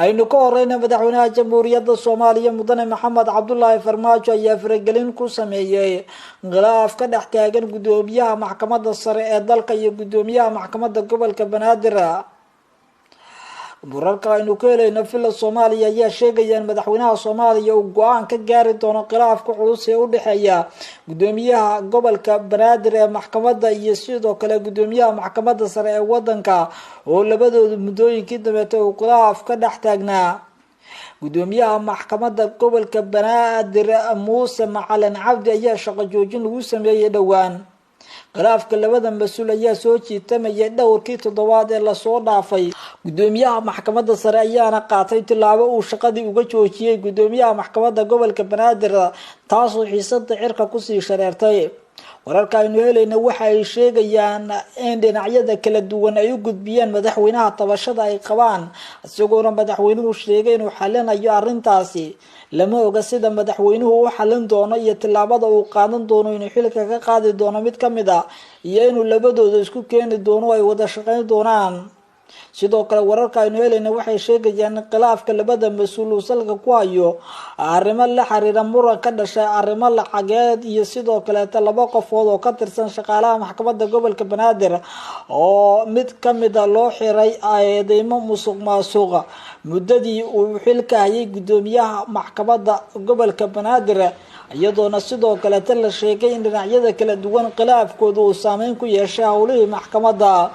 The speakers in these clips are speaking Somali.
aynu ka horeyna madaxweynaha jamhuuriyadda Soomaaliya mudane Maxamed Cabdullaahi Farmaajo ayaa faragelin ku sameeyay khilaaf ka dhex taagan gudoomiyaha maxkamadda sare ee dalka iyo gudoomiyaha maxkamadda gobolka Banaadir. wararka aynu ka helayno fila Soomaaliya ayaa sheegayaan madaxweynaha Soomaaliya uu go'aan ka gaari doono khilaafka culus ee u dhaxeeya gudoomiyaha gobolka Banaadir ee maxkamadda iyo sidoo kale gudoomiyaha maxkamadda sare ee wadanka oo labadoodu muddooyinkii dambe uu khilaaf ka dhex taagnaa. gudoomiyaha maxkamadda gobolka Banaadir Muuse Macalin Cabdi ayaa shaqo joojin lagu sameeyay dhawaan. khilaafka labada mas'uul ayaa soo jiitamaya dhowrkii toddobaad ee la soo dhaafay. gudoomiyaha maxkamadda sare ayaana qaatay tilaabo uu shaqadii uga joojiyay gudoomiyaha maxkamadda gobolka Banaadir taasoo xiisadda cirka ku sii shareertay. wararka aynu helayna waxa ay sheegayaan in dhinacyada kala duwan ay u gudbiyeen madaxweynaha tabashada ay qabaan, isagoona madaxweynuhu sheegay inuu xalinayo arrintaasi. lama oga sida madaxweynuhu u xalin doono iyo tilaabada uu qaadan doono inuu xilka ka qaadi doono mid kamid ah iyo inuu labadooda isku keeni doono ay wada shaqeyn doonaan. sidoo kale wararka aynu helayna waxay sheegayaan in khilaafka labada mas'uul uu salka ku hayo arrimo la xiriira muran ka dhashay arrimo lacageed iyo sidoo kale laba qofood oo ka tirsan shaqaalaha maxkamadda gobolka Banaadir oo mid kamid ah loo xiray eedeymo musuqmaasuq muddadii uu xilka hayay gudoomiyaha maxkamadda gobolka Banaadir, iyadoona sidoo kale la sheegay in dhinacyada kala duwan khilaafkoodu uu saameyn ku yeeshay howlihii maxkamadda.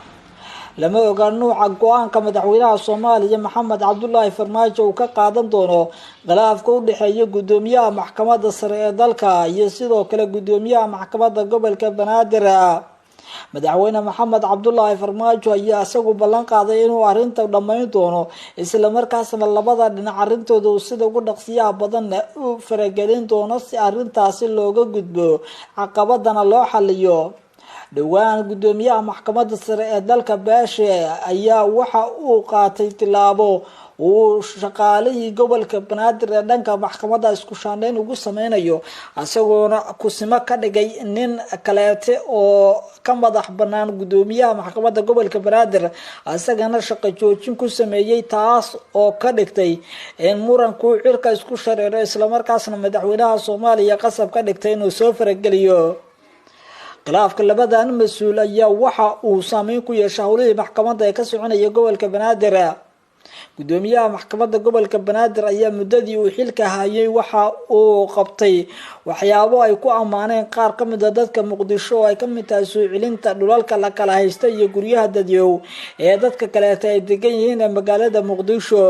lama oga nuuca go'aanka madaxweynaha Soomaaliya Maxamed Cabdullaahi Farmaajo uu ka qaadan doono khilaafka u dhaxeeya gudoomiyaha maxkamadda sare ee dalka iyo sidoo kale gudoomiyaha maxkamadda gobolka Banaadir. madaxweyne Maxamed Cabdullaahi Farmaajo ayaa isagu ballan qaaday inuu arrinta dhameyn doono isla markaasna labada dhinac arrintooda sida ugu dhaqsiyaha badan u faragelin doono si arrintaasi looga gudbo caqabadana loo xaliyo. dhawaan gudoomiyaha maxkamadda sare ee dalka Baashe ayaa waxa uu qaatay tilaabo uu shaqaalihii gobolka Banaadir ee dhanka maxkamadda isku shaaneyn ugu sameynayo, isagoona kusimo ka dhigay nin kaleete oo ka madax banaan gudoomiyaha maxkamadda gobolka Banaadir, isagana shaqo joojin ku sameeyay taas oo ka dhigtay in muranku cirka isku shareero isla markaasna madaxweynaha Soomaaliya qasab ka dhigtay inuu soo farageliyo. khilaafka labadan mas'uul ayaa waxa uu saameyn ku yeeshay howlihii maxkamadda ee ka soconaya gobolka Banaadir. gudoomiyaha maxkamadda gobolka Banaadir ayaa muddadii uu xilka hayay waxa uu qabtay waxyaabo ay ku amaaneen qaar kamid ah dadka Muqdisho oo ay kamid tahay soo celinta dhulalka la kala haysta iyo guryaha dadyow ee dadka kale ay degan yihiin magaalada Muqdisho.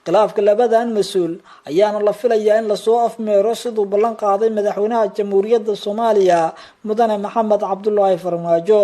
khilaafka labadan mas'uul ayaana la filayaa in la soo afmeero sidoo ballan qaaday madaxweynaha jamhuuriyadda Soomaaliya mudane Maxamed Cabdullaahi Farmaajo.